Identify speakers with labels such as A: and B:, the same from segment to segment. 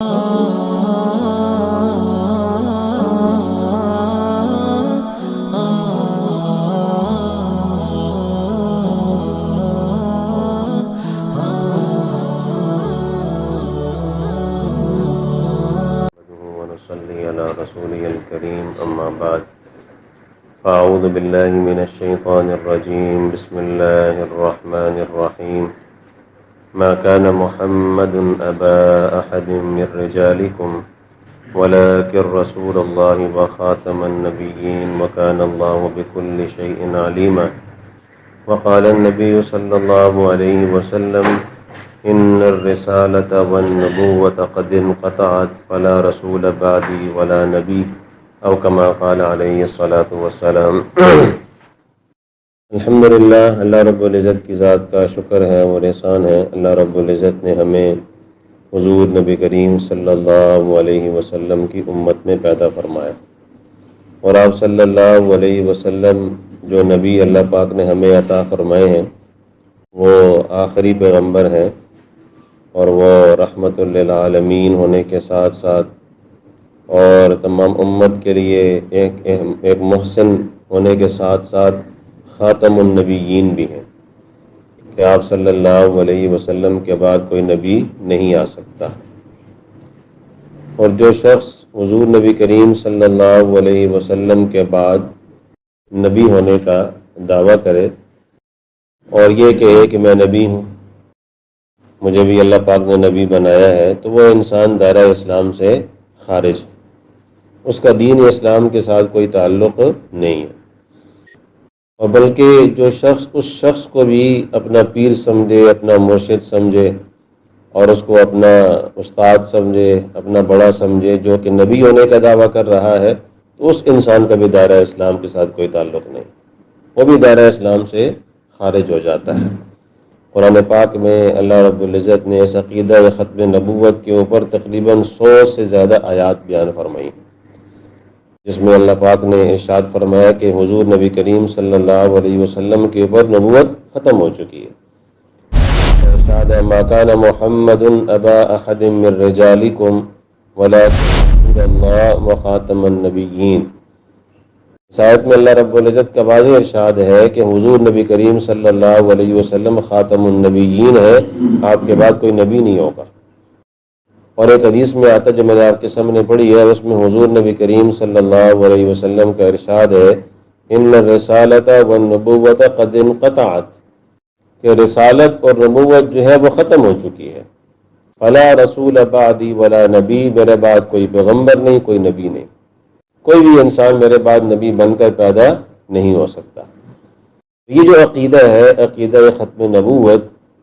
A: ونصلي على رسوله الكريم أما بعد فأعوذ بالله من الشيطان الرجيم بسم الله الرحمن الرحيم ما كان محمد أبا أحد من رجالكم ولكن رسول الله وخاتم النبيين وكان الله بكل شيء عليما وقال النبي صلى الله عليه وسلم إن الرسالة والنبوة قد انقطعت فلا رسول بعدي ولا نبي او كما قال علیہ الصلاۃ والسلام۔ الحمدللہ، اللہ رب العزت کی ذات کا شکر ہے اور احسان ہے۔ اللہ رب العزت نے ہمیں حضور نبی کریم صلی اللہ علیہ وسلم کی امت میں پیدا فرمایا، اور آپ صلی اللہ علیہ وسلم جو نبی اللہ پاک نے ہمیں عطا فرمائے ہیں وہ آخری پیغمبر ہیں، اور وہ رحمت للعالمین ہونے کے ساتھ ساتھ اور تمام امت کے لیے ایک محسن ہونے کے ساتھ ساتھ خاتم النبیین بھی ہیں کہ آپ صلی اللہ علیہ وسلم کے بعد کوئی نبی نہیں آ سکتا۔ اور جو شخص حضور نبی کریم صلی اللہ علیہ وسلم کے بعد نبی ہونے کا دعویٰ کرے اور یہ کہے کہ میں نبی ہوں، مجھے بھی اللہ پاک نے نبی بنایا ہے، تو وہ انسان دائرہ اسلام سے خارج ہے، اس کا دین اسلام کے ساتھ کوئی تعلق نہیں ہے۔ اور بلکہ جو شخص اس شخص کو بھی اپنا پیر سمجھے، اپنا مرشد سمجھے اور اس کو اپنا استاد سمجھے، اپنا بڑا سمجھے، جو کہ نبی ہونے کا دعویٰ کر رہا ہے، تو اس انسان کا بھی دائرہ اسلام کے ساتھ کوئی تعلق نہیں، وہ بھی دائرہ اسلام سے خارج ہو جاتا ہے۔ قرآن پاک میں اللہ رب العزت نے اس عقیدہ ختم نبوت کے اوپر تقریباً 100 سے زیادہ آیات بیان فرمائی، جس میں اللہ پاک نے ارشاد فرمایا کہ حضور نبی کریم صلی اللہ علیہ وسلم کے اوپر نبوت ختم ہو چکی ہے۔ ارشاد ہے ما کان محمد ابا احد من رجالکم ولکن رسول اللہ وخاتم النبیین۔ اس آیت میں اللہ رب العزت کا واضح ارشاد ہے کہ حضور نبی کریم صلی اللہ علیہ وسلم خاتم النبیین ہے، آپ کے بعد کوئی نبی نہیں ہوگا۔ اور ایک حدیث میں آتا جو میں نے آپ کے سامنے پڑھی ہے، اس میں حضور نبی کریم صلی اللہ علیہ وسلم کا ارشاد ہے ان الرسالۃ والنبوۃ قد انقطعت، کہ رسالت اور نبوت جو ہے وہ ختم ہو چکی ہے۔ فلا رسول بعدی ولا نبی، میرے بعد کوئی پیغمبر نہیں، کوئی نبی نہیں، کوئی بھی انسان میرے بعد نبی بن کر پیدا نہیں ہو سکتا۔ یہ جو عقیدہ ہے، عقیدہ ختم نبوت،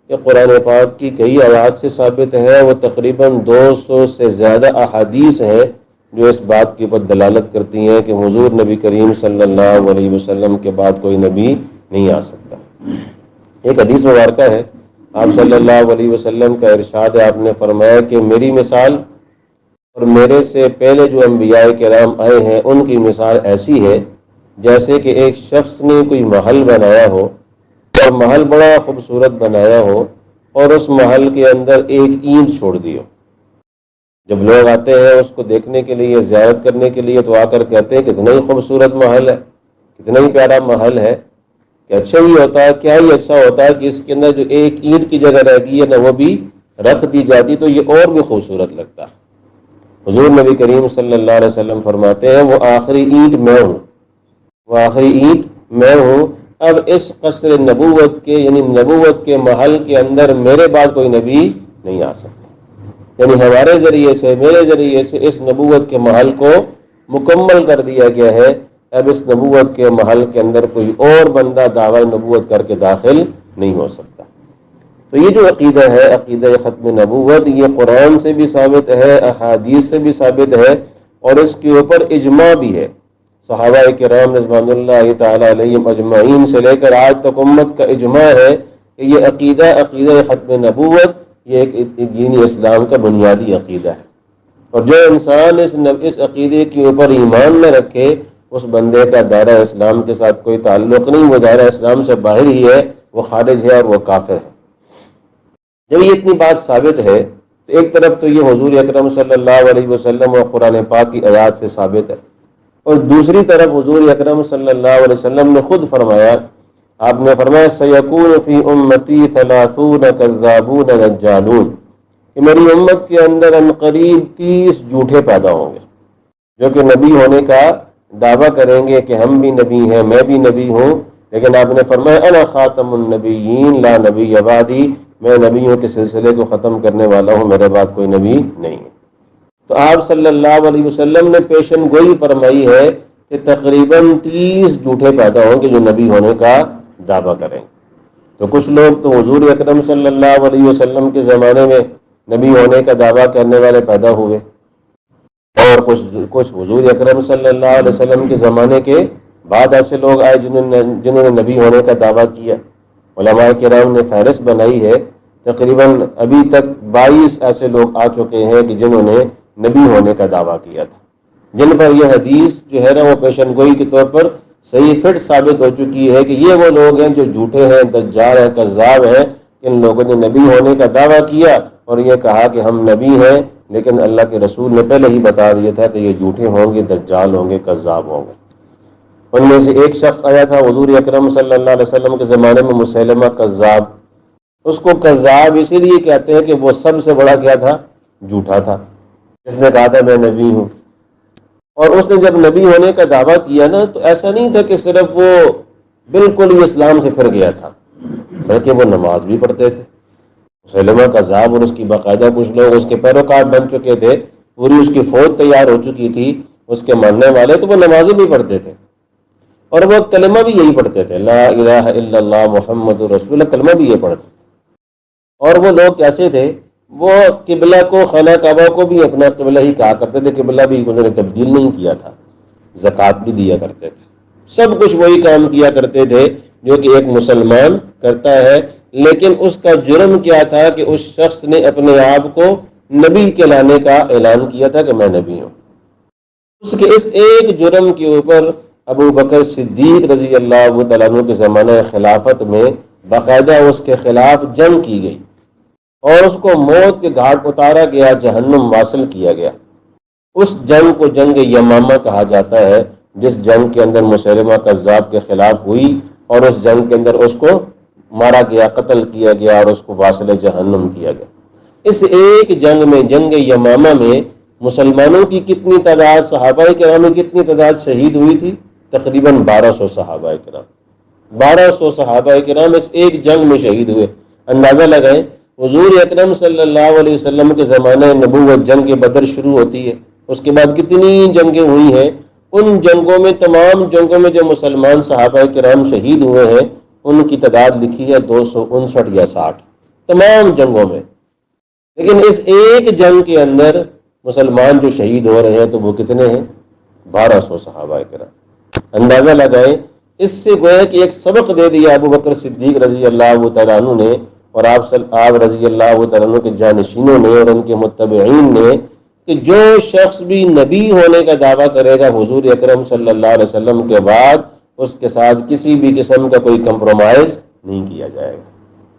A: یہ قرآن پاک کی کئی آیات سے ثابت ہے، وہ تقریباً 200 سے زیادہ احادیث ہیں جو اس بات کے اوپر دلالت کرتی ہیں کہ حضور نبی کریم صلی اللہ علیہ وسلم کے بعد کوئی نبی نہیں آ سکتا۔ ایک حدیث مبارکہ ہے، آپ صلی اللہ علیہ وسلم کا ارشاد ہے، آپ نے فرمایا کہ میری مثال اور میرے سے پہلے جو انبیاء کرام آئے ہیں ان کی مثال ایسی ہے جیسے کہ ایک شخص نے کوئی محل بنایا ہو، اور محل بڑا خوبصورت بنایا ہو، اور اس محل کے اندر ایک اینٹ چھوڑ دی ہو۔ جب لوگ آتے ہیں اس کو دیکھنے کے لیے، زیارت کرنے کے لیے، تو آ کر کہتے ہیں کتنا ہی خوبصورت محل ہے، کتنا ہی پیارا محل ہے، کہ اچھا ہی ہوتا ہے، کیا ہی اچھا ہوتا ہے کہ اس کے اندر جو ایک اینٹ کی جگہ رہ گئی ہے نا، وہ بھی رکھ دی جاتی تو یہ اور بھی خوبصورت لگتا۔ حضور نبی کریم صلی اللہ علیہ وسلم فرماتے ہیں وہ آخری اینٹ میں ہوں، وہ آخری اینٹ میں ہوں۔ اب اس قصر نبوت کے یعنی نبوت کے محل کے اندر میرے بعد کوئی نبی نہیں آ سکتا، یعنی ہمارے ذریعے سے، میرے ذریعے سے اس نبوت کے محل کو مکمل کر دیا گیا ہے۔ اب اس نبوت کے محل کے اندر کوئی اور بندہ دعوی نبوت کر کے داخل نہیں ہو سکتا۔ تو یہ جو عقیدہ ہے، عقیدہ ختم نبوت، یہ قرآن سے بھی ثابت ہے، احادیث سے بھی ثابت ہے، اور اس کے اوپر اجماع بھی ہے۔ صحابہ کرام رضوان اللہ تعالی علیہم اجمعین سے لے کر آج تک امت کا اجماع ہے کہ یہ عقیدہ ختم نبوت یہ ایک دین اسلام کا بنیادی عقیدہ ہے، اور جو انسان اس عقیدے کے اوپر ایمان نہ رکھے اس بندے کا دائرہ اسلام کے ساتھ کوئی تعلق نہیں، وہ دائرہ اسلام سے باہر ہی ہے، وہ خارج ہے اور وہ کافر ہے۔ جب یہ اتنی بات ثابت ہے ایک طرف تو یہ حضور اکرم صلی اللہ علیہ وسلم اور قرآن پاک کی آیات سے ثابت ہے، اور دوسری طرف حضور اکرم صلی اللہ علیہ وسلم نے خود فرمایا، آپ نے فرمایا سیکون فی امتی 30 کذابون دجالون، کہ میری امت کے اندر عنقریب 30 جھوٹے پیدا ہوں گے جو کہ نبی ہونے کا دعویٰ کریں گے کہ ہم بھی نبی ہیں، میں بھی نبی ہوں، لیکن آپ نے فرمایا انا خاتم النبیین لا نبی بعدی، میں نبیوں کے سلسلے کو ختم کرنے والا ہوں، میرے بعد کوئی نبی نہیں ہے۔ تو آپ صلی اللہ علیہ وسلم نے پیشن گوئی فرمائی ہے کہ تقریباً 30 جھوٹے پیدا ہوں گے جو نبی ہونے کا دعویٰ کریں گے۔ تو کچھ لوگ تو حضور اکرم صلی اللہ علیہ وسلم کے زمانے میں نبی ہونے کا دعویٰ کرنے والے پیدا ہوئے، اور کچھ حضور اکرم صلی اللہ علیہ وسلم کے زمانے کے بعد ایسے لوگ آئے جنہوں نے نبی ہونے کا دعویٰ کیا۔ علماء کرام نے فہرست بنائی ہے، تقریباً ابھی تک 22 ایسے لوگ آ چکے ہیں کہ جنہوں نے نبی ہونے کا دعویٰ کیا تھا، جن پر یہ حدیث جو ہے نا وہ پیشن گوئی کے طور پر صحیح فٹ ثابت ہو چکی ہے کہ یہ وہ لوگ ہیں جو جھوٹے ہیں، دجال ہیں، کذاب ہیں۔ ان لوگوں نے نبی ہونے کا دعویٰ کیا اور یہ کہا کہ ہم نبی ہیں، لیکن اللہ کے رسول نے پہلے ہی بتا دیا تھا کہ یہ جھوٹے ہوں گے، دجال ہوں گے، کذاب ہوں گے۔ ان میں سے ایک شخص آیا تھا حضور اکرم صلی اللہ علیہ وسلم کے زمانے میں، مسیلمہ کذاب۔ اس کو کذاب اسی لیے کہتے ہیں کہ وہ سب سے بڑا کیا تھا؟ جھوٹا تھا۔ اس نے کہا تھا میں نبی ہوں، اور اس نے جب نبی ہونے کا دعویٰ کیا نا تو ایسا نہیں تھا کہ صرف وہ بالکل ہی اسلام سے پھر گیا تھا، بلکہ وہ نماز بھی پڑھتے تھے۔ مسیلمہ کذاب اور اس کی باقاعدہ کچھ لوگ اس کے پیروکار بن چکے تھے، پوری اس کی فوج تیار ہو چکی تھی اس کے ماننے والے، تو وہ نمازیں بھی پڑھتے تھے اور وہ کلمہ بھی یہی پڑھتے تھے، لا الہ الا اللہ محمد رسول اللہ، کلمہ بھی یہ پڑھتے۔ اور وہ لوگ کیسے تھے؟ وہ قبلہ کو، خانہ کعبہ کو بھی اپنا قبلہ ہی کہا کرتے تھے، قبلہ بھی انہوں نے تبدیل نہیں کیا تھا، زکوٰۃ بھی دیا کرتے تھے، سب کچھ وہی کام کیا کرتے تھے جو کہ ایک مسلمان کرتا ہے۔ لیکن اس کا جرم کیا تھا کہ اس شخص نے اپنے آپ کو نبی کہلانے کا اعلان کیا تھا کہ میں نبی ہوں۔ اس کے اس ایک جرم کے اوپر ابو بکر صدیق رضی اللہ تعالیٰ عنہ کے زمانہ خلافت میں باقاعدہ اس کے خلاف جنگ کی گئی اور اس کو موت کے گھاٹ اتارا گیا، جہنم واصل کیا گیا۔ اس جنگ کو جنگ یمامہ کہا جاتا ہے، جس جنگ کے اندر مسیلمہ کذاب کے خلاف ہوئی، اور اس جنگ کے اندر اس کو مارا گیا، قتل کیا گیا اور اس کو واصل جہنم کیا گیا۔ اس ایک جنگ میں، جنگ یمامہ میں، مسلمانوں کی کتنی تعداد، صحابہ کرام کی کتنی تعداد شہید ہوئی تھی؟ تقریباً 1200 صحابہ کرام، 1200 صحابہ کرام اس ایک جنگ میں شہید ہوئے۔ اندازہ لگائیں، حضور اکرم صلی اللہ علیہ وسلم کے زمانہ نبوت جنگ بدر شروع ہوتی ہے، اس کے بعد کتنی جنگیں ہوئی ہیں، ان جنگوں میں، تمام جنگوں میں جو مسلمان صحابہ کرام شہید ہوئے ہیں ان کی تعداد لکھی ہے 259 یا 60 تمام جنگوں میں۔ لیکن اس ایک جنگ کے اندر مسلمان جو شہید ہو رہے ہیں تو وہ کتنے ہیں؟ 1200 صحابہ کرام۔ اندازہ لگائیں، اس سے گویا کہ ایک سبق دے دیا ابو بکر صدیق رضی اللہ تعالیٰ عنہ نے اور آپ رضی اللہ تعالیٰ عنہ کے جانشینوں نے اور ان کے متبعین نے، کہ جو شخص بھی نبی ہونے کا دعویٰ کرے گا حضور اکرم صلی اللہ علیہ وسلم کے بعد، اس کے ساتھ کسی بھی قسم کا کوئی کمپرومائز نہیں کیا جائے گا،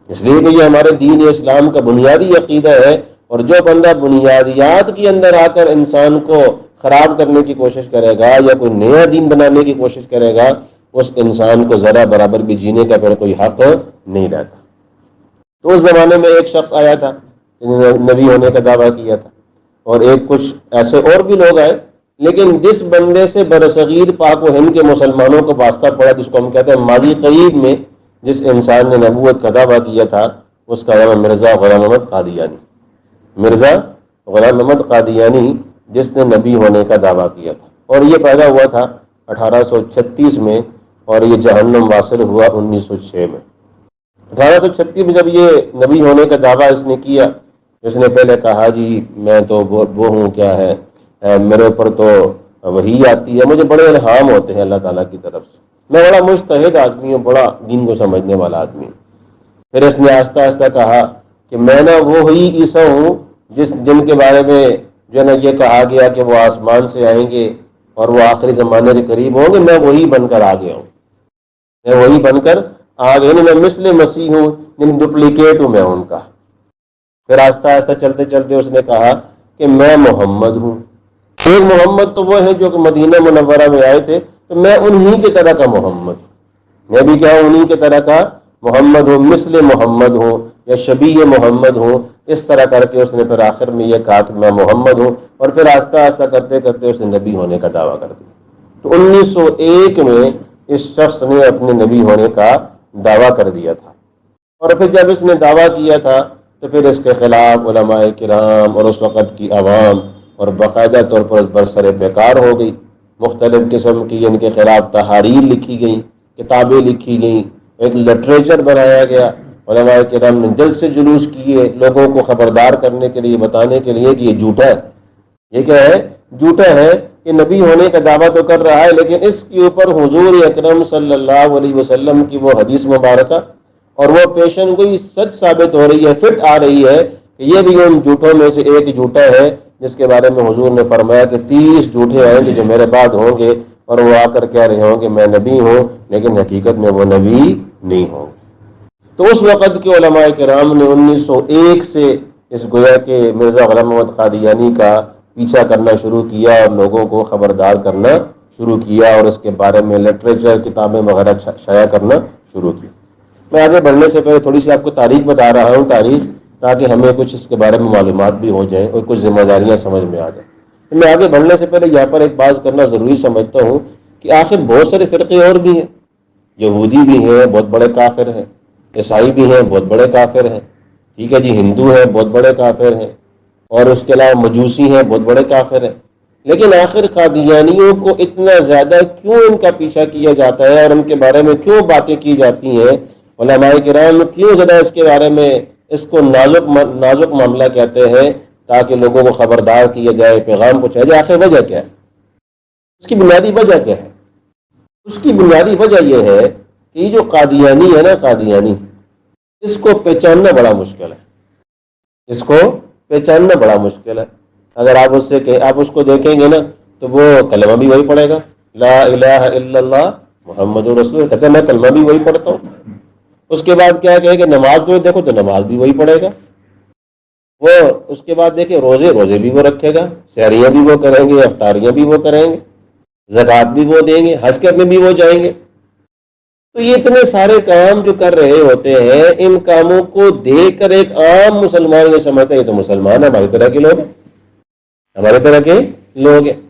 A: اس لیے کہ یہ ہمارے دین اسلام کا بنیادی عقیدہ ہے۔ اور جو بندہ بنیادیات کے اندر آ کر انسان کو خراب کرنے کی کوشش کرے گا یا کوئی نیا دین بنانے کی کوشش کرے گا، اس انسان کو ذرا برابر بھی جینے کا پھر کوئی حق نہیں رہتا۔ تو اس زمانے میں ایک شخص آیا تھا، نبی ہونے کا دعویٰ کیا تھا، اور کچھ ایسے اور بھی لوگ آئے، لیکن جس بندے سے برصغیر پاک و ہند کے مسلمانوں کو واسطہ پڑا، جس کو ہم کہتے ہیں ماضی قریب میں جس انسان نے نبوت کا دعویٰ کیا تھا، اس کا نام مرزا غلام احمد قادیانی۔ مرزا غلام احمد قادیانی، جس نے نبی ہونے کا دعویٰ کیا تھا، اور یہ پیدا ہوا تھا 1836 میں، اور یہ جہنم واصل ہوا 1906 میں۔ 1836 میں جب یہ نبی ہونے کا دعویٰ اس نے کیا، اس نے پہلے کہا جی میں تو وہ ہوں، کیا ہے، میرے اوپر تو وحی آتی ہے، مجھے بڑے الہام ہوتے ہیں اللہ تعالیٰ کی طرف سے، میں بڑا مجتہد آدمی ہوں، بڑا دین کو سمجھنے والا آدمی ہوں۔ پھر اس نے آہستہ آہستہ کہا کہ میں نا وہی عیسیٰ ہوں جن کے بارے میں جو ہے نا یہ کہا گیا کہ وہ آسمان سے آئیں گے اور وہ آخری زمانے کے قریب ہوں گے، میں وہی بن کر آ گیا ہوں، میں وہی بن کر آ گیا، میں مثل مسیح ہوں، ڈپلیکیٹ ہوں میں ان کا۔ پھر آہستہ آہستہ چلتے چلتے اس نے کہا کہ میں محمد ہوں. ایک محمد تو وہ ہے جو کہ مدینہ منورہ میں آئے تھے، تو میں انہی کی طرح کا محمد ہوں. میں بھی کیا ہوں، انہی کی طرح کا محمد ہوں، مثل محمد ہوں یا شبیہ محمد ہوں. اس طرح کر کے اس نے پھر آخر میں یہ کہا کہ میں محمد ہوں، اور پھر آہستہ آہستہ کرتے کرتے اس نے نبی ہونے کا دعویٰ کر دیا. تو 1901 میں اس شخص نے اپنے نبی ہونے کا دعویٰ کر دیا تھا. اور پھر جب اس نے دعویٰ کیا تھا تو پھر اس کے خلاف علماء کرام اور اس وقت کی عوام اور باقاعدہ طور پر برسر پیکار ہو گئی. مختلف قسم کی ان کے خلاف تحاریر لکھی گئیں، کتابیں لکھی گئیں، ایک لٹریچر بنایا گیا. علماء کرام نے جلد سے جلوس کیے لوگوں کو خبردار کرنے کے لیے، بتانے کے لیے کہ یہ جھوٹا ہے. یہ کیا ہے؟ جھوٹا ہے. کہ نبی ہونے کا دعویٰ تو کر رہا ہے، لیکن اس کے اوپر حضور اکرم صلی اللہ علیہ وسلم کی وہ حدیث مبارکہ اور وہ پیشن گوئی سچ ثابت ہو رہی ہے، فٹ آ رہی ہے کہ یہ بھی ان جھوٹوں میں سے ایک جھوٹا ہے جس کے بارے میں حضور نے فرمایا کہ 30 جھوٹے آئیں گے جو میرے بعد ہوں گے، اور وہ آ کر کہہ رہے ہوں کہ میں نبی ہوں، لیکن حقیقت میں وہ نبی نہیں ہوں. تو اس وقت کے علماء کرام نے 1901 سے اس گویا کہ مرزا غلام محمد قادیانی کا پیچھا کرنا شروع کیا اور لوگوں کو خبردار کرنا شروع کیا، اور اس کے بارے میں لٹریچر، کتابیں وغیرہ شائع کرنا شروع کی. میں آگے بڑھنے سے پہلے تھوڑی سی آپ کو تاریخ بتا رہا ہوں، تاریخ، تاکہ ہمیں کچھ اس کے بارے میں معلومات بھی ہو جائیں اور کچھ ذمہ داریاں سمجھ میں آ جائیں. میں آگے بڑھنے سے پہلے یہاں پر ایک بات کرنا ضروری سمجھتا ہوں کہ آخر بہت سارے فرقے اور بھی ہیں. یہودی بھی ہیں، بہت بڑے کافر ہیں. عیسائی بھی ہیں، بہت بڑے کافر ہیں. ٹھیک ہے جی، ہندو ہیں، بہت بڑے کافر ہیں. اور اس کے علاوہ مجوسی ہیں، بہت بڑے کافر ہیں. لیکن آخر قادیانیوں کو اتنا زیادہ کیوں ان کا پیچھا کیا جاتا ہے اور ان کے بارے میں کیوں باتیں کی جاتی ہیں؟ علماء کرام کیوں زیادہ اس کے بارے میں اس کو نازک معاملہ کہتے ہیں تاکہ لوگوں کو خبردار کیا جائے، پیغام پہنچایا جائے؟ آخر وجہ کیا ہے؟ اس کی بنیادی وجہ کیا ہے؟ اس کی بنیادی وجہ یہ ہے کہ یہ جو قادیانی ہے نا، قادیانی، اس کو پہچاننا بڑا مشکل ہے. اس کو پہچاننا بڑا مشکل ہے. اگر آپ آپ اس کو دیکھیں گے نا تو وہ کلمہ بھی وہی پڑھے گا، لا الہ الا اللہ محمد رسول اللہ، کہتے ہیں میں کلمہ بھی وہی پڑھتا ہوں. اس کے بعد کیا کہے کہ نماز میں دیکھو تو نماز بھی وہی پڑھے گا. وہ اس کے بعد دیکھیں روزے بھی وہ رکھے گا، سحریاں بھی وہ کریں گے، افطاریاں بھی وہ کریں گے، زکوٰۃ بھی وہ دیں گے، حج کرنے بھی وہ جائیں گے. تو یہ اتنے سارے کام جو کر رہے ہوتے ہیں، ان کاموں کو دیکھ کر ایک عام مسلمان یہ سمجھتا ہے یہ تو مسلمان ہے، ہماری طرح کے لوگ ہیں، ہمارے طرح کے لوگ ہیں.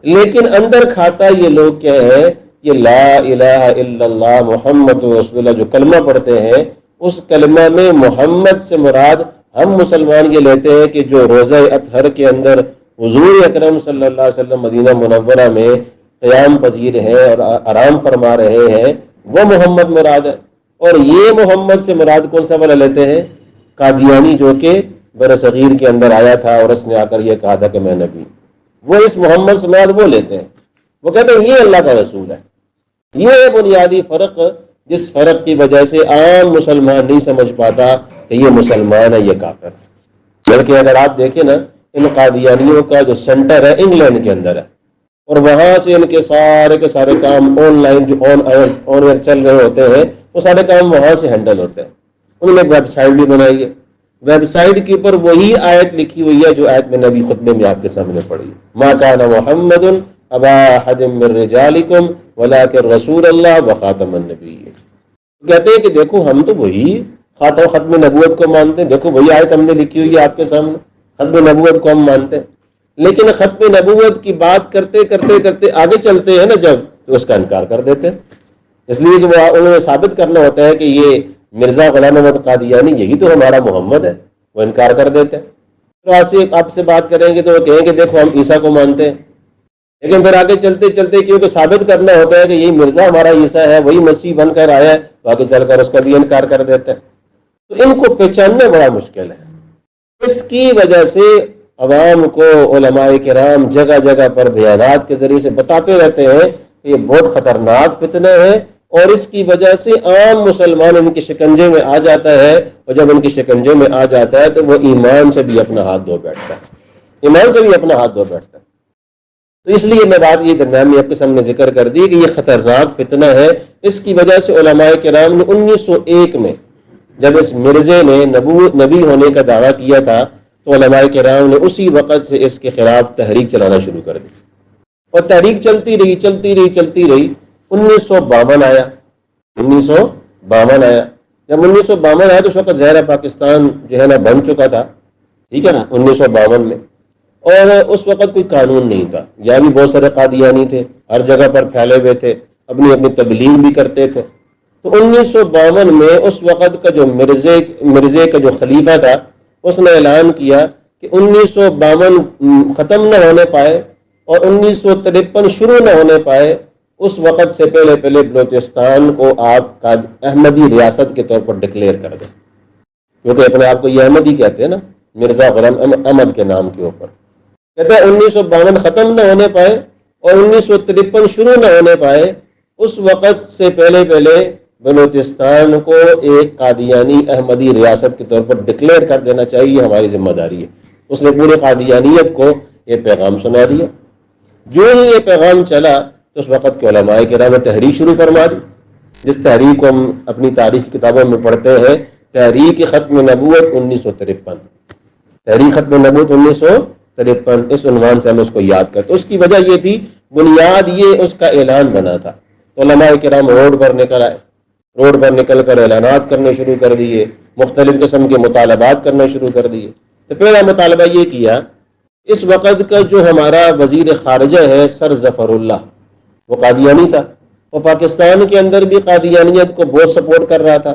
A: لیکن اندر کھاتا یہ لوگ کیا ہے؟ یہ لا الہ الا اللہ محمد رسول اللہ جو کلمہ پڑھتے ہیں، اس کلمہ میں محمد سے مراد ہم مسلمان یہ لیتے ہیں کہ جو روزہ اطہر کے اندر حضور اکرم صلی اللہ علیہ وسلم مدینہ منورہ میں قیام پذیر ہیں اور آرام فرما رہے ہیں، وہ محمد مراد ہے. اور یہ محمد سے مراد کون سا والا لیتے ہیں؟ قادیانی، جو کہ بر صغیر کے اندر آیا تھا اور اس نے آ کر یہ کہا تھا کہ میں نبی. وہ اس محمد سے مراد وہ لیتے ہیں، وہ کہتے ہیں یہ اللہ کا رسول ہے. یہ ہے بنیادی فرق، جس فرق کی وجہ سے عام مسلمان نہیں سمجھ پاتا کہ یہ مسلمان ہے، یہ کافر ہے. بلکہ اگر آپ دیکھیں نا، ان قادیانیوں کا جو سینٹر ہے انگلینڈ کے اندر ہے، اور وہاں سے ان کے سارے کام آن لائن جو آن ایئر چل رہے ہوتے ہیں، وہ سارے کام وہاں سے ہینڈل ہوتے ہیں. انہوں نے ایک ویب سائٹ بھی بنائی ہے، ویب سائٹ کے اوپر وہی آیت لکھی ہوئی ہے جو آیت میں نبی خطبے میں آپ کے سامنے پڑھی، ما کان محمد ابا احد من رجالکم ولکن رسول اللہ وخاتم النبیین. کہتے ہیں کہ دیکھو ہم تو وہی ختم نبوت کو مانتے ہیں، دیکھو وہی آیت ہم نے لکھی ہوئی ہے آپ کے سامنے، ختم نبوت کو ہم مانتے ہیں. لیکن ختم نبوت کی بات کرتے کرتے کرتے آگے چلتے ہیں نا جب، تو اس کا انکار کر دیتے ہیں. اس لیے کہ وہ انہوں نے ثابت کرنا ہوتا ہے کہ یہ مرزا غلام محمد قادیانی یہی تو ہمارا محمد ہے، وہ انکار کر دیتے ہیں. تو آپ سے بات کریں گے تو وہ کہیں گے دیکھو ہم عیسیٰ کو مانتے ہیں، لیکن پھر آگے چلتے چلتے کیونکہ ثابت کرنا ہوتا ہے کہ یہی مرزا ہمارا عیسیٰ ہے، وہی مسیح بن کر آیا ہے، تو آگے چل کر اس کا بھی انکار کر دیتے ہیں. تو ان کو پہچاننا بڑا مشکل ہے. اس کی وجہ سے عوام کو علماء کرام جگہ جگہ پر بیانات کے ذریعے سے بتاتے رہتے ہیں کہ یہ بہت خطرناک فتنہ ہے، اور اس کی وجہ سے عام مسلمان ان کے شکنجے میں آ جاتا ہے، اور جب ان کے شکنجے میں آ جاتا ہے تو وہ ایمان سے بھی اپنا ہاتھ دھو بیٹھتا ہے، ایمان سے بھی اپنا ہاتھ دھو بیٹھتا ہے. تو اس لیے میں بات یہ درمیان میں آپ کے سامنے ذکر کر دی کہ یہ خطرناک فتنہ ہے. اس کی وجہ سے علماء کرام نے 1901 میں جب اس مرزے نے نبی ہونے کا دعویٰ کیا تھا تو علماء کرام نے اسی وقت سے اس کے خلاف تحریک چلانا شروع کر دی، اور تحریک چلتی رہی 1952 آیا 1952 آیا جب 1952 آیا تو اس وقت ظاہر پاکستان جو ہے نا بن چکا تھا، ٹھیک ہے نا، 1952 میں، اور اس وقت کوئی قانون نہیں تھا، یہاں بھی بہت سارے قادیانی تھے، ہر جگہ پر پھیلے ہوئے تھے، اپنی تبلیغ بھی کرتے تھے۔ تو 1952 میں اس وقت کا جو مرزے کا جو خلیفہ تھا اس نے اعلان کیا کہ 1952 ختم نہ ہونے پائے اور 1953 شروع نہ ہونے پائے، اس وقت سے پہلے بلوچستان کو آپ احمدی ریاست کے طور پر ڈکلیئر کر دیں، کیونکہ اپنے آپ کو یہ احمدی کہتے ہیں نا، مرزا غلام احمد کے نام کے اوپر۔ کہتے ہیں 1952 ختم نہ ہونے پائے اور 1953 شروع نہ ہونے پائے، اس وقت سے پہلے بلوچستان کو ایک قادیانی احمدی ریاست کے طور پر ڈکلیئر کر دینا چاہیے، یہ ہماری ذمہ داری ہے۔ اس نے پورے قادیانیت کو یہ پیغام سنا دیا۔ جو ہی یہ پیغام چلا تو اس وقت کے علماء کرام نے تحریک شروع فرما دی، جس تحریک کو ہم اپنی تاریخ کتابوں میں پڑھتے ہیں، تحریک ختم نبوت 1953، تحریک ختم نبوت 1953، اس عنوان سے ہم اس کو یاد کرتے۔ اس کی وجہ یہ تھی، بنیاد یہ اس کا اعلان بنا تھا، تو علماء کرام روڈ پر نکل آئے، روڈ پر نکل کر اعلانات کرنے شروع کر دیے، مختلف قسم کے مطالبات کرنے شروع کر دیے۔ تو پہلا مطالبہ یہ کیا، اس وقت کا جو ہمارا وزیر خارجہ ہے سر ظفر اللہ، وہ قادیانی تھا، وہ پاکستان کے اندر بھی قادیانیت کو بہت سپورٹ کر رہا تھا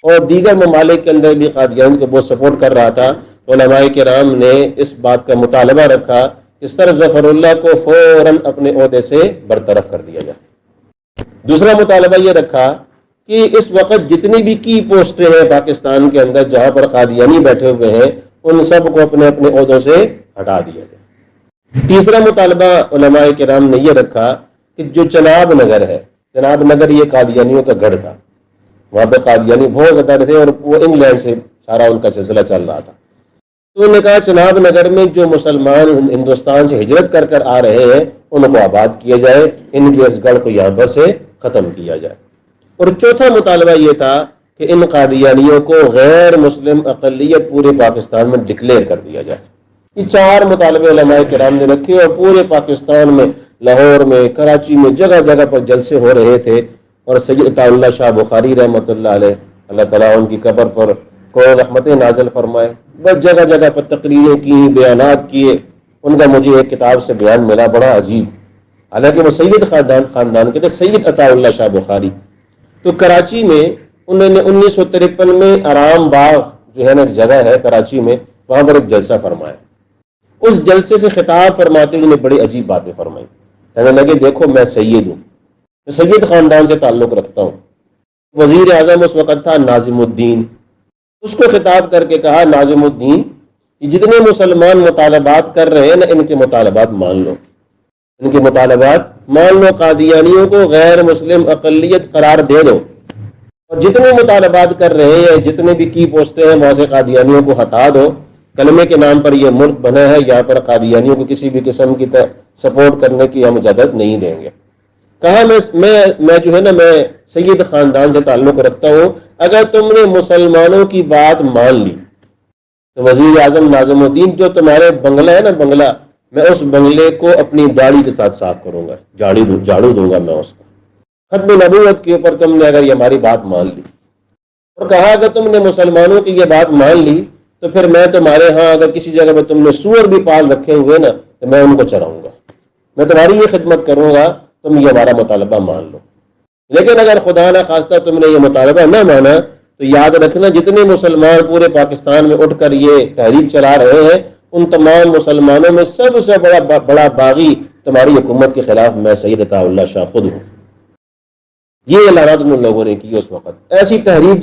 A: اور دیگر ممالک کے اندر بھی قادیانیت کو بہت سپورٹ کر رہا تھا۔ علماء کرام نے اس بات کا مطالبہ رکھا کہ سر ظفر اللہ کو فوراً اپنے عہدے سے برطرف کر دیا جائے۔ دوسرا مطالبہ یہ رکھا کہ اس وقت جتنی بھی کی پوسٹیں ہیں پاکستان کے اندر جہاں پر قادیانی بیٹھے ہوئے ہیں، ان سب کو اپنے اپنے عہدوں سے ہٹا دیا جائے۔ تیسرا مطالبہ علماء کرام نے یہ رکھا کہ جو چناب نگر ہے، چناب نگر یہ قادیانیوں کا گڑھ تھا، وہاں پہ قادیانی بہت زیادہ تھے اور وہ انگلینڈ سے سارا ان کا سلسلہ چل رہا تھا۔ تو انہوں نے کہا چناب نگر میں جو مسلمان ہندوستان سے ہجرت کر کر آ رہے ہیں ان کو آباد کیا جائے، ان کے اس گڑھ کو یہاں پر سے ختم کیا جائے۔ اور چوتھا مطالبہ یہ تھا کہ ان قادیانیوں کو غیر مسلم اقلیت پورے پاکستان میں ڈکلیئر کر دیا جائے۔ یہ چار مطالبے علماء کرام نے رکھے اور پورے پاکستان میں، لاہور میں، کراچی میں، جگہ جگہ پر جلسے ہو رہے تھے، اور سید عطا اللہ شاہ بخاری رحمۃ اللہ علیہ، اللہ تعالیٰ ان کی قبر پر کوئی رحمت نازل فرمائے، بس جگہ جگہ پر تقریریں کی، بیانات کیے۔ ان کا مجھے ایک کتاب سے بیان ملا بڑا عجیب، حالانکہ وہ سید خاندان کے تھے، سید عطا اللہ شاہ بخاری۔ تو کراچی میں انہوں نے 1953 میں آرام باغ جو ہے نا ایک جگہ ہے کراچی میں، وہاں پر ایک جلسہ فرمایا۔ اس جلسے سے خطاب فرماتے ہوئے بڑی عجیب باتیں فرمائی، کہنے لگے دیکھو میں سید ہوں، میں سید خاندان سے تعلق رکھتا ہوں۔ وزیر اعظم اس وقت تھا ناظم الدین، اس کو خطاب کر کے کہا ناظم الدین، جتنے مسلمان مطالبات کر رہے ہیں نا ان کے مطالبات مان لو، ان کے مطالبات مان لو، قادیانیوں کو غیر مسلم اقلیت قرار دے دو، اور جتنے مطالبات کر رہے ہیں، جتنے بھی کی پوسٹیں ہیں وہاں سے قادیانیوں کو ہٹا دو، کلمے کے نام پر یہ ملک بنا ہے، یہاں پر قادیانیوں کو کسی بھی قسم کی سپورٹ کرنے کی ہم اجازت نہیں دیں گے۔ کہا میں جو ہے نا میں سید خاندان سے تعلق رکھتا ہوں، اگر تم نے مسلمانوں کی بات مان لی تو وزیر اعظم ناظم الدین جو تمہارے بنگلہ ہے نا بنگلہ، میں اس بنگلے کو اپنی داڑھی کے ساتھ صاف کروں گا، جھاڑو دوں گا میں اس کو۔ ختم نبوت کے اوپر تم نے اگر یہ ہماری بات مان لی، اور کہا اگر تم نے مسلمانوں کی یہ بات مان لی تو پھر میں تمہارے ہاں اگر کسی جگہ پہ تم نے سور بھی پال رکھے ہوئے نا تو میں ان کو چراؤں گا، میں تمہاری یہ خدمت کروں گا، تم یہ ہمارا مطالبہ مان لو۔ لیکن اگر خدا نہ خواستہ تم نے یہ مطالبہ نہ مانا تو یاد رکھنا جتنے مسلمان پورے پاکستان میں اٹھ کر یہ تحریک چلا رہے ہیں، ان تمام مسلمانوں میں سب سے بڑا باغی تمہاری حکومت کے خلاف میں سید عطا اللہ شاہ خود ہوں۔ یہ اعلانات ان لوگوں نے کی اس وقت، ایسی تحریک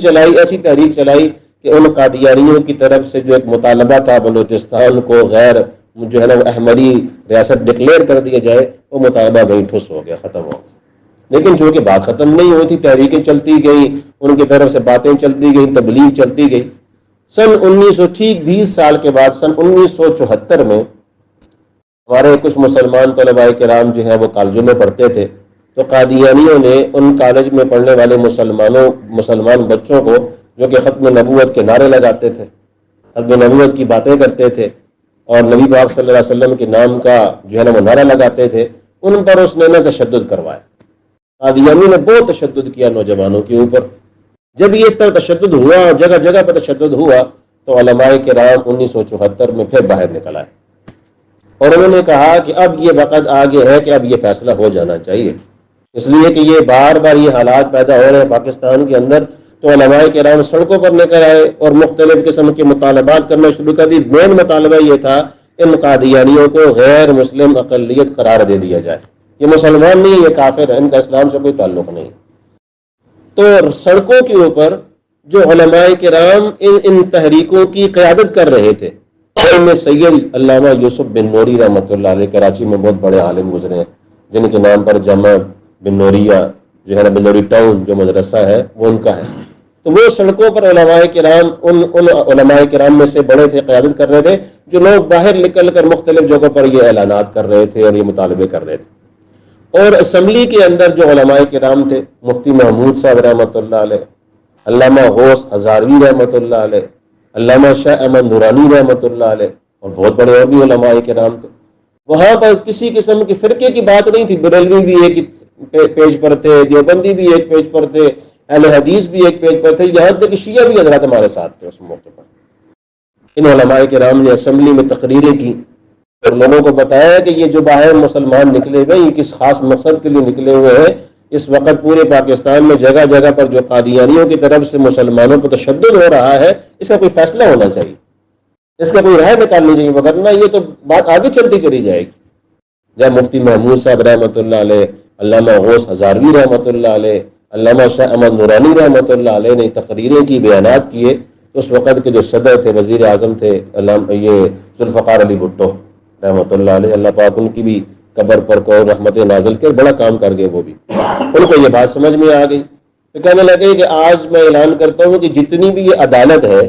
A: چلائی کہ ان قادیانیوں کی طرف سے جو ایک مطالبہ تھا بلوچستان کو غیر جو ہے نا احمدی ریاست ڈکلیئر کر دیا جائے، وہ مطالبہ وہیں ٹھس ہو گیا، ختم ہو گیا۔ لیکن چونکہ بات ختم نہیں ہوئی تھی، تحریکیں چلتی گئیں، ان کی طرف سے باتیں چلتی گئیں، تبلیغ چلتی گئی۔ سن 20 سال کے بعد سن 1974 میں ہمارے کچھ مسلمان طلباء کرام جو ہیں وہ کالجوں میں پڑھتے تھے، تو قادیانیوں نے ان کالج میں پڑھنے والے مسلمان بچوں کو جو کہ ختم نبوت کے نعرے لگاتے تھے، ختم نبوت کی باتیں کرتے تھے اور نبی پاک صلی اللہ علیہ وسلم کے نام کا جو ہے نا وہ نعرہ لگاتے تھے، ان پر اس نے تشدد کروایا۔ قادیانی نے بہت تشدد کیا نوجوانوں کے اوپر۔ جب یہ اس طرح تشدد ہوا، جگہ جگہ پر تشدد ہوا، تو علماء کرام 1974 میں پھر باہر نکل آئے اور انہوں نے کہا کہ اب یہ وقت آگے ہے کہ اب یہ فیصلہ ہو جانا چاہیے، اس لیے کہ یہ بار بار یہ حالات پیدا ہو رہے ہیں پاکستان کے اندر۔ تو علماء کرام سڑکوں پر نکل آئے اور مختلف قسم کے مطالبات کرنا شروع کر دی۔ مین مطالبہ یہ تھا ان قادیانیوں کو غیر مسلم اقلیت قرار دے دیا جائے، یہ مسلمان نہیں، یہ کافر ہیں، ان کا اسلام سے کوئی تعلق نہیں۔ تو سڑکوں کے اوپر جو علماء کرام ان تحریکوں کی قیادت کر رہے تھے، ان میں سید علامہ یوسف بن نوری رحمۃ اللہ علیہ، کراچی میں بہت بڑے عالم گزرے ہیں جن کے نام پر جامع بن نوریہ جو ہے نا، بن نوری ٹاؤن جو مدرسہ ہے وہ ان کا ہے۔ تو وہ سڑکوں پر علماء کرام ان علماء کرام میں سے بڑے تھے، قیادت کر رہے تھے، جو لوگ باہر نکل کر مختلف جگہوں پر یہ اعلانات کر رہے تھے اور یہ مطالبے کر رہے تھے۔ اور اسمبلی کے اندر جو علماء کرام تھے، مفتی محمود صاحب رحمۃ اللہ علیہ، علامہ غوث ہزاروی رحمۃ اللہ علیہ، علامہ شاہ احمد نورانی رحمۃ اللہ علیہ، اور بہت بڑے اور بھی علماء کرام تھے، وہاں پر کسی قسم کی فرقے کی بات نہیں تھی۔ بریلوی بھی ایک پیج پر تھے، دیوبندی بھی ایک پیج پر تھے، اہل حدیث بھی ایک پیج پر تھے، یہاں تک کہ شیعہ بھی حضرات ہمارے ساتھ تھے اس موقع پر۔ ان علماء کرام نے اسمبلی میں تقریریں کی اور لوگوں کو بتایا کہ یہ جو باہر مسلمان نکلے ہوئے یہ کس خاص مقصد کے لیے نکلے ہوئے ہیں۔ اس وقت پورے پاکستان میں جگہ جگہ پر جو قادیانیوں کی طرف سے مسلمانوں پر تشدد ہو رہا ہے، اس کا کوئی فیصلہ ہونا چاہیے، اس کا کوئی رائے نکالنی چاہیے، وگرنہ یہ تو بات آگے چلتی چلی جائے گی۔ جب مفتی محمود صاحب رحمۃ اللہ علیہ، علامہ غوث ہزاروی رحمۃ اللہ علیہ، علامہ شاہ احمد نورانی رحمۃ اللہ علیہ نے تقریریں کی، بیانات کیے، تو اس وقت کے جو صدر تھے، وزیر اعظم تھے، یہ ذوالفقار علی بھٹو رحمۃ اللہ علیہ، اللہ پاک ان کی بھی قبر پر کو رحمت نازل کر، بڑا کام کر گئے وہ بھی۔ ان کو یہ بات سمجھ میں آ گئی تو کہنے لگے کہ آج میں اعلان کرتا ہوں کہ جتنی بھی یہ عدالت ہے،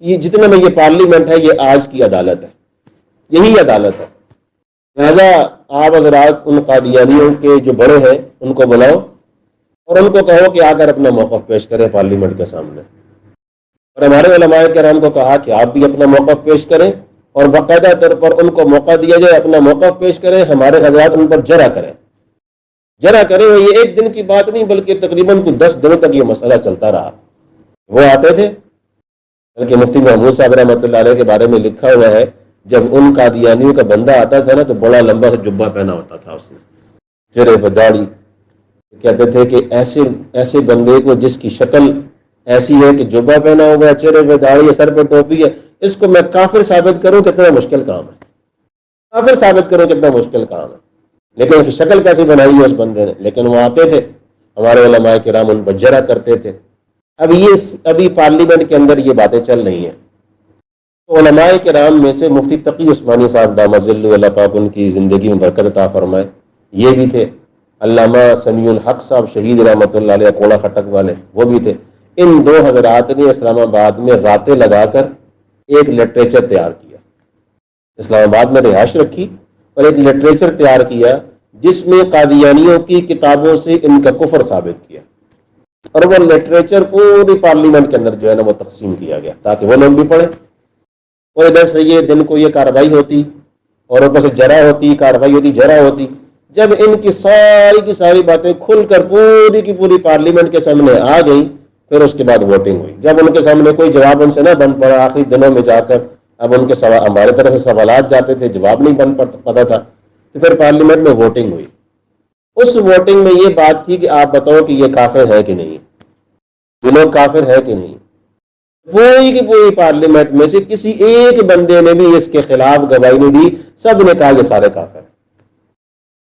A: یہ جتنا میں یہ پارلیمنٹ ہے، یہ آج کی عدالت ہے، یہی عدالت ہے۔ لہٰذا آپ حضرات ان قادیانیوں کے جو بڑے ہیں ان کو بلاؤ اور ان کو کہو کہ آ کر اپنا موقف پیش کریں پارلیمنٹ کے سامنے۔ اور ہمارے علماء کرام کو کہا کہ آپ بھی اپنا موقف پیش کریں اور باقاعدہ طور پر ان کو موقع دیا جائے، اپنا موقف پیش کریں، ہمارے حضرات ان پر جرح کریں۔ اور یہ ایک دن کی بات نہیں بلکہ تقریباً 10 دنوں تک یہ مسئلہ چلتا رہا۔ وہ آتے تھے، بلکہ مفتی محمود صاحب رحمۃ اللہ علیہ کے بارے میں لکھا ہوا ہے، جب ان قادیانیوں کا بندہ آتا تھا نا تو بڑا لمبا سا جبہ پہنا ہوتا تھا، اس نے چہرے پہ داڑھی، کہتے تھے کہ ایسے بندے کو جس کی شکل ایسی ہے کہ جبہ پہنا ہوگا، چہرے پہ داڑھی ہے، سر پہ ٹوپی ہے، اس کو میں کافر ثابت کروں کتنا مشکل کام ہے، کافر ثابت کروں کتنا مشکل کام ہے۔ لیکن شکل کیسی بنائی ہے اس بندے نے، لیکن وہ آتے تھے، ہمارے علماء کرام ان پر جرح کرتے تھے۔ ابھی پارلیمنٹ کے اندر یہ باتیں چل رہی ہیں۔ تو علماء کرام میں سے مفتی تقی عثمانی صاحب دامت ظلہ، اللہ پاک ان کی زندگی میں برکت عطا فرمائے، یہ بھی تھے۔ علامہ سمیع الحق صاحب شہید رحمۃ اللہ علیہ، کوڑا خٹک والے، وہ بھی تھے۔ ان دو حضرات نے اسلام آباد میں راتیں لگا کر ایک لٹریچر تیار کیا، اسلام آباد میں رہائش رکھی اور ایک لٹریچر تیار کیا جس میں قادیانیوں کی کتابوں سے ان کا کفر ثابت کیا، اور وہ لٹریچر پوری پارلیمنٹ کے اندر جو ہے نا وہ تقسیم کیا گیا تاکہ وہ لوگ بھی پڑھیں۔ اور ادھر سے یہ دن کو یہ کارروائی ہوتی اور اوپر سے جرح ہوتی، کارروائی ہوتی، جرح ہوتی۔ جب ان کی ساری باتیں کھل کر پوری کی پوری پارلیمنٹ کے سامنے آ گئیں، پھر اس کے بعد ووٹنگ ہوئی۔ جب ان کے سامنے کوئی جواب ان سے نہ بن پڑا، آخری دنوں میں جا کر اب ان کے ہمارے طرف سے سوالات جاتے تھے، جواب نہیں بن پتا تھا، تو پھر پارلیمنٹ میں ووٹنگ ہوئی۔ اس ووٹنگ میں یہ بات تھی کہ آپ بتاؤ کہ یہ کافر ہے کہ نہیں، یہ لوگ کافر ہے کہ نہیں۔ پوری کی پوری پارلیمنٹ میں سے کسی ایک بندے نے بھی اس کے خلاف گواہی نہیں دی، سب نے کہا یہ سارے کافر ہیں۔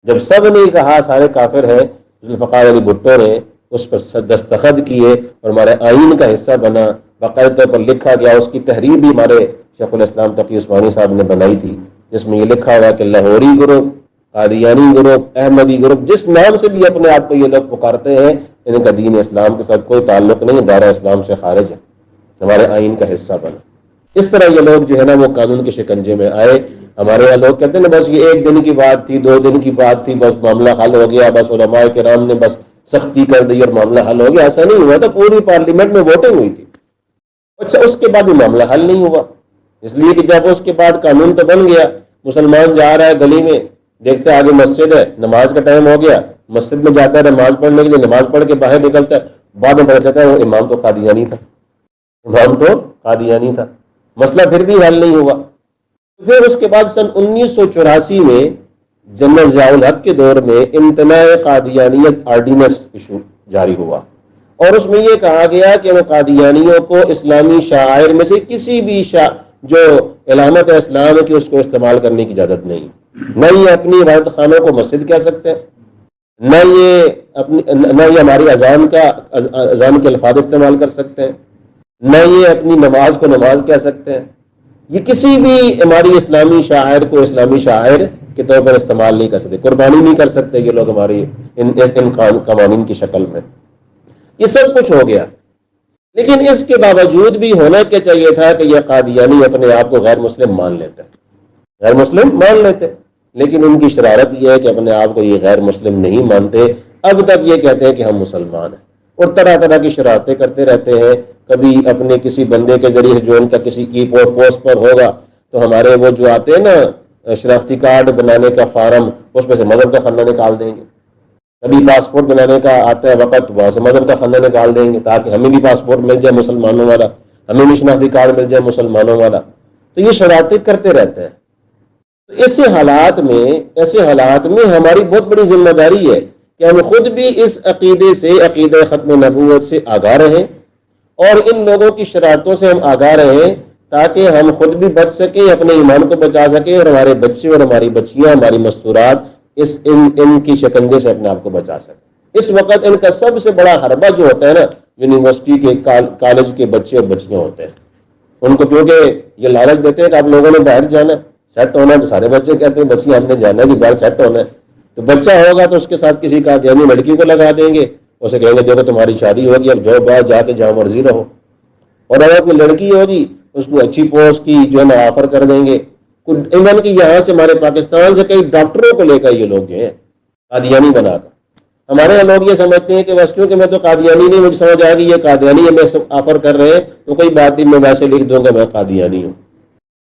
A: جب سب نے کہا سارے کافر ہیں، ذوالفقار علی بھٹو نے اس پر دستخط کیے اور ہمارے آئین کا حصہ بنا، باقاعدہ طور پر لکھا گیا۔ اس کی تحریر بھی ہمارے شیخ الاسلام تقی عثمانی صاحب نے بنائی تھی، جس میں یہ لکھا ہوا کہ لاہوری گروپ، قادیانی گروپ، احمدی گروپ، جس نام سے بھی اپنے آپ کو یہ لوگ پکارتے ہیں، ان کا دین اسلام کے ساتھ کوئی تعلق نہیں، دائرہ اسلام سے خارج ہے، ہمارے آئین کا حصہ بنا۔ اس طرح یہ لوگ جو ہے نا وہ قانون کے شکنجے میں آئے۔ ہمارے یہاں لوگ کہتے ہیں نا بس یہ ایک دن کی بات تھی، 2 دن کی بات تھی، بس معاملہ حل ہو گیا، بس علماء کرام نے بس سختی کر دی اور معاملہ حل ہو گیا۔ ایسا نہیں ہوا تھا، پوری پارلیمنٹ میں ووٹنگ ہوئی تھی، اچھا اس کے بعد بھی معاملہ حل نہیں ہوا، اس لیے کہ جب اس کے بعد قانون تو بن گیا، مسلمان جا رہا ہے گلی میں، دیکھتا ہے آگے مسجد ہے، نماز کا ٹائم ہو گیا، مسجد میں جاتا ہے نماز پڑھنے کے لیے، نماز پڑھ کے باہر نکلتا ہے، بعد میں پتہ چلتا ہے وہ امام تو قادیانی تھا، امام تو قادیانی تھا، مسئلہ پھر بھی حل نہیں ہوا۔ پھر اس کے بعد سن 1984 میں جنرل ضیاء الحق کے دور میں امتناع قادیانیت آرڈیننس ایشو جاری ہوا، اور اس میں یہ کہا گیا کہ وہ قادیانیوں کو اسلامی شعائر میں سے کسی بھی جو علامت اسلام ہے کہ اس کو استعمال کرنے کی اجازت نہیں، نہ یہ اپنی عبادت خانوں کو مسجد کہہ سکتے ہیں، نہ یہ ہماری اذان کے الفاظ استعمال کر سکتے ہیں، نہ یہ اپنی نماز کو نماز کہہ سکتے ہیں، یہ کسی بھی ہماری اسلامی شاعر کو اسلامی شاعر کے طور پر استعمال نہیں کر سکتے، قربانی نہیں کر سکتے یہ لوگ ہماری ان قوانین کی شکل میں۔ یہ سب کچھ ہو گیا، لیکن اس کے باوجود بھی ہونا کیا چاہیے تھا کہ یہ قادیانی اپنے آپ کو غیر مسلم مان لیتے، غیر مسلم مان لیتے، لیکن ان کی شرارت یہ ہے کہ اپنے آپ کو یہ غیر مسلم نہیں مانتے، اب تک یہ کہتے ہیں کہ ہم مسلمان ہیں، اور طرح طرح کی شرارتیں کرتے رہتے ہیں۔ کبھی اپنے کسی بندے کے ذریعے جو ان کا کسی کی پوسٹ پر ہوگا تو ہمارے وہ جو آتے ہیں نا شناختی کارڈ بنانے کا فارم، اس میں سے مذہب کا خندہ نکال دیں گے، کبھی پاسپورٹ بنانے کا آتا ہے وقت، وہاں سے مذہب کا خندہ نکال دیں گے تاکہ ہمیں بھی پاسپورٹ مل جائے مسلمانوں والا، ہمیں بھی شناختی کارڈ مل جائے مسلمانوں والا۔ تو یہ شرارتیں کرتے رہتے ہیں۔ ایسے حالات میں ہماری بہت بڑی ذمہ داری ہے کہ ہم خود بھی اس عقیدے سے، عقیدہ ختم نبوت سے آگاہ رہیں، اور ان لوگوں کی شرارتوں سے ہم آگاہ رہیں تاکہ ہم خود بھی بچ سکیں، اپنے ایمان کو بچا سکیں، اور ہمارے بچے اور ہماری بچیاں، ہماری مستورات ان کی شکنجے سے اپنے آپ کو بچا سکیں۔ اس وقت ان کا سب سے بڑا حربہ جو ہوتا ہے نا، یونیورسٹی کے کالج کے بچے اور بچیاں ہوتے ہیں، ان کو کیونکہ یہ لالچ دیتے ہیں کہ آپ لوگوں نے باہر جانا ہے، سیٹ ہونا ہے، تو سارے بچے کہتے ہیں بچی ہم نے جانا ہے کہ باہر سیٹ ہونا ہے، تو بچہ ہوگا تو اس کے ساتھ کسی قادیانی لڑکی کو لگا دیں گے، اسے کہیں گے دیکھو تمہاری شادی ہوگی، اب جو باہر جا کے جہاں مرضی رہو۔ اور اگر کوئی لڑکی ہوگی اس کو اچھی پوسٹ کی جو ہے نا آفر کر دیں گے، ایون کہ یہاں سے ہمارے پاکستان سے کئی ڈاکٹروں کو لے کر یہ لوگ گئے قادیانی بنا کر۔ ہمارے یہاں لوگ یہ سمجھتے ہیں کہ بس کیونکہ میں تو قادیانی نہیں، مجھے سمجھ آ گئی یہ قادیانی ہے، میں آفر کر رہے ہیں تو کوئی بات نہیں، میں ویسے لکھ دوں گا میں قادیانی ہوں۔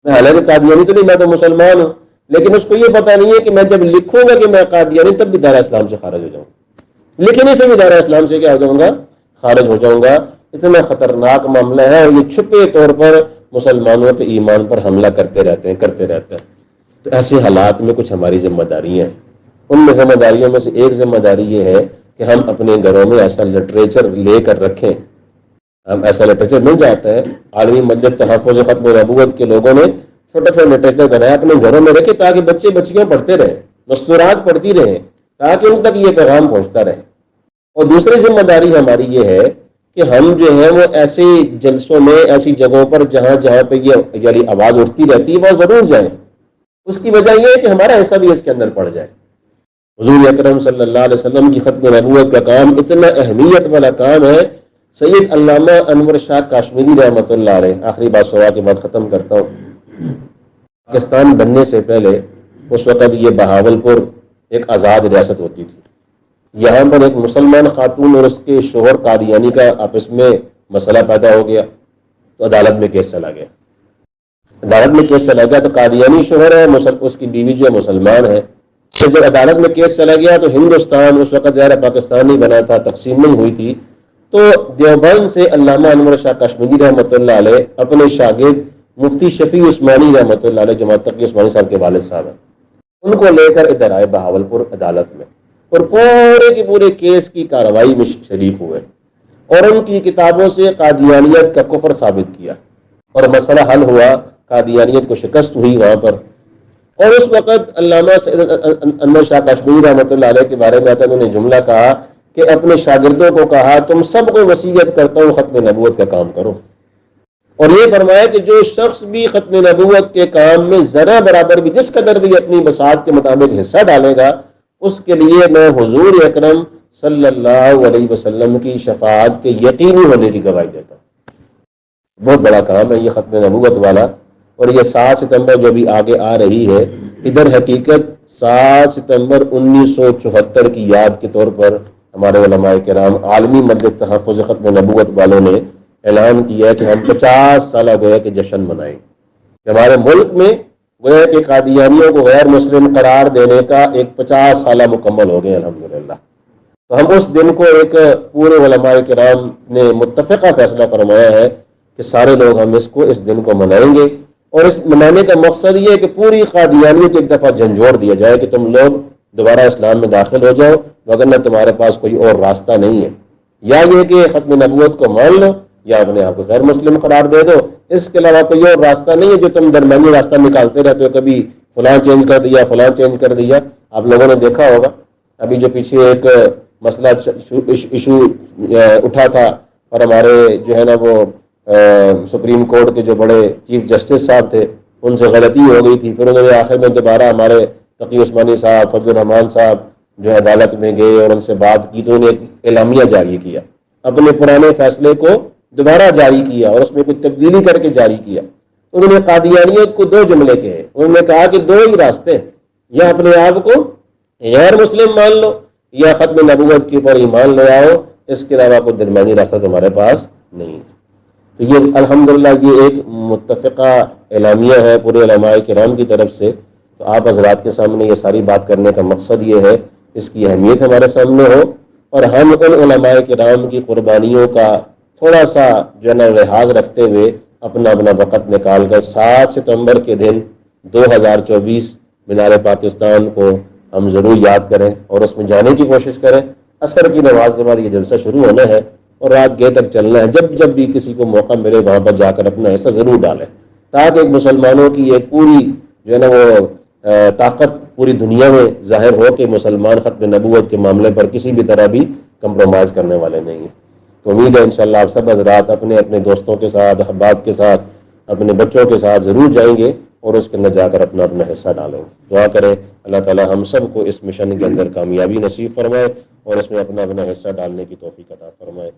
A: میں حالانکہ قادیانی تو نہیں، میں تو مسلمان ہوں، لیکن اس کو یہ پتہ نہیں ہے کہ میں جب لکھوں گا کہ میں قادیانی تب بھی دائرہ اسلام سے خارج ہو جاؤں گا، لیکن اسے بھی دائرہ اسلام سے کیا ہو جاؤں گا، خارج ہو جاؤں گا۔ اتنا خطرناک معاملہ ہے، اور یہ چھپے طور پر مسلمانوں کے ایمان پر حملہ کرتے رہتے ہیں۔ تو ایسے حالات میں کچھ ہماری ذمہ داریاں ہیں، ان میں ذمہ داریوں میں سے ایک ذمہ داری یہ ہے کہ ہم اپنے گھروں میں ایسا لٹریچر لے کر رکھیں۔ ہم ایسا لٹریچر مل جاتا ہے، عالمی مجلس تحفظ ختم نبوت کے لوگوں نے چھوٹا چھوٹا لٹریچر بنایا، اپنے گھروں میں رکھے تاکہ بچے بچیاں پڑھتے رہیں، مستورات پڑھتی رہیں، تاکہ ان تک یہ پیغام پہنچتا رہے۔ اور دوسری ذمہ داری ہماری یہ ہے کہ ہم جو ہے وہ ایسے جلسوں میں، ایسی جگہوں پر جہاں پہ یہ یعنی آواز اٹھتی رہتی ہے وہاں ضرور جائیں۔ اس کی وجہ یہ ہے کہ ہمارا حصہ بھی اس کے اندر پڑ جائے۔ حضور اکرم صلی اللہ علیہ وسلم کی ختم نبوت کا کام اتنا اہمیت والا کام ہے۔ سید علامہ انور شاہ کاشمیری رحمۃ اللہ علیہ، آخری بات سوا کے بعد ختم کرتا ہوں، پاکستان بننے سے پہلے اس وقت یہ بہاولپور ایک آزاد ریاست ہوتی تھی۔ یہاں پر ایک مسلمان خاتون اور اس کے شوہر قادیانی کا آپس میں مسئلہ پیدا ہو گیا، تو عدالت میں کیس چلا گیا۔ تو قادیانی شوہر ہے، اس کی بیوی جو ہے مسلمان ہے۔ جب عدالت میں کیس چلا گیا تو ہندوستان اس وقت ظاہر پاکستان نہیں بنا تھا، تقسیم نہیں ہوئی تھی، تو دیوبند سے علامہ انور شاہ کشمیری رحمۃ اللہ علیہ اپنے شاگرد مفتی شفیع عثمانی رحمۃ اللہ علیہ، جماعت تقی عثمانی صاحب کے والد صاحب ہیں، ان کو لے کر ادھر آئے بہاولپور عدالت میں، اور پورے کے پورے کیس کی کارروائی میں شریک ہوئے، اور ان کی کتابوں سے قادیانیت کا کفر ثابت کیا، اور مسئلہ حل ہوا، قادیانیت کو شکست ہوئی وہاں پر۔ اور اس وقت علامہ سید انور شاہ کشمیری رحمۃ اللہ علیہ کے بارے میں آتا ہے، انہوں نے جملہ کہا کہ اپنے شاگردوں کو کہا تم سب کو وصیت کرتا ہوں ختم نبوت کا کام کرو، اور یہ فرمایا کہ جو شخص بھی ختم نبوت کے کام میں ذرا برابر بھی جس قدر بھی اپنی بساط کے مطابق حصہ ڈالے گا، اس کے لیے میں حضور اکرم صلی اللہ علیہ وسلم کی شفاعت کے یقینی ہونے کی گواہی دیتا ہوں۔ بہت بڑا کام ہے یہ ختم نبوت والا، اور یہ 7 ستمبر جو بھی آگے آ رہی ہے، ادھر حقیقت 7 ستمبر 1974 کی یاد کے طور پر ہمارے علماء کرام عالمی مجلس تحفظ ختم نبوت والوں نے اعلان کیا ہے کہ ہم 50 سالہ گویا کہ جشن منائیں کہ ہمارے ملک میں گویا کہ قادیانیوں کو غیر مسلم قرار دینے کا ایک 50 سالہ مکمل ہو گئے الحمدللہ۔ تو ہم اس دن کو ایک پورے علماء کرام نے متفقہ فیصلہ فرمایا ہے کہ سارے لوگ ہم اس دن کو منائیں گے، اور اس منانے کا مقصد یہ ہے کہ پوری قادیانیت ایک دفعہ جھنجھوڑ دیا جائے کہ تم لوگ دوبارہ اسلام میں داخل ہو جاؤ، وگرنہ تمہارے پاس کوئی اور راستہ نہیں ہے، یا یہ کہ ختم نبوت کو مان لو یا اپنے آپ کو غیر مسلم قرار دے دو، اس کے علاوہ کوئی اور راستہ نہیں ہے جو تم درمیانی راستہ نکالتے رہتے ہو، کبھی فلاں چینج کر دیا فلاں چینج کر دیا۔ آپ لوگوں نے دیکھا ہوگا ابھی جو پیچھے ایک مسئلہ ایشو اٹھا تھا، اور ہمارے جو ہے نا وہ سپریم کورٹ کے جو بڑے چیف جسٹس صاحب تھے ان سے غلطی ہو گئی تھی، پھر انہوں نے آخر میں دوبارہ ہمارے تقی عثمانی صاحب فضل الرحمان صاحب جو ہے عدالت میں گئے اور ان سے بات کی، تو انہوں نے ایک اعلامیہ جاری کیا، اپنے پرانے فیصلے کو دوبارہ جاری کیا اور اس میں کوئی تبدیلی کر کے جاری کیا۔ انہوں نے قادیانیت کو 2 جملے کہے، انہوں نے کہا کہ 2 ہی راستے، یا اپنے آپ کو غیر مسلم مان لو یا ختم نبوت کے اوپر ایمان لے آؤ، اس کے علاوہ کوئی درمیانی راستہ تمہارے پاس نہیں ہے۔ تو یہ الحمدللہ یہ ایک متفقہ اعلامیہ ہے پورے علماء کرام کی طرف سے۔ تو آپ حضرات کے سامنے یہ ساری بات کرنے کا مقصد یہ ہے، اس کی اہمیت ہمارے سامنے ہو، اور ہم ان علماء کرام کی قربانیوں کا تھوڑا سا جو ہے نا لحاظ رکھتے ہوئے اپنا وقت نکال کر 7 ستمبر کے دن 2024 مینار پاکستان کو ہم ضرور یاد کریں اور اس میں جانے کی کوشش کریں۔ عصر کی نماز کے بعد یہ جلسہ شروع ہونا ہے اور رات گئے تک چلنا ہے، جب بھی کسی کو موقع ملے وہاں پر جا کر اپنا حصہ ضرور ڈالیں، تاکہ ایک مسلمانوں کی ایک پوری جو ہے نا وہ طاقت پوری دنیا میں ظاہر ہو کہ مسلمان ختم نبوت کے معاملے پر کسی بھی طرح بھی کمپرومائز کرنے والے نہیں ہیں۔ تو امید ہے انشاءاللہ آپ سب حضرات اپنے اپنے دوستوں کے ساتھ، احباب کے ساتھ، اپنے بچوں کے ساتھ ضرور جائیں گے اور اس کے اندر جا کر اپنا حصہ ڈالیں گے۔ دعا کریں اللہ تعالی ہم سب کو اس مشن کے اندر کامیابی نصیب فرمائے اور اس میں اپنا حصہ ڈالنے کی توفیق عطا فرمائے۔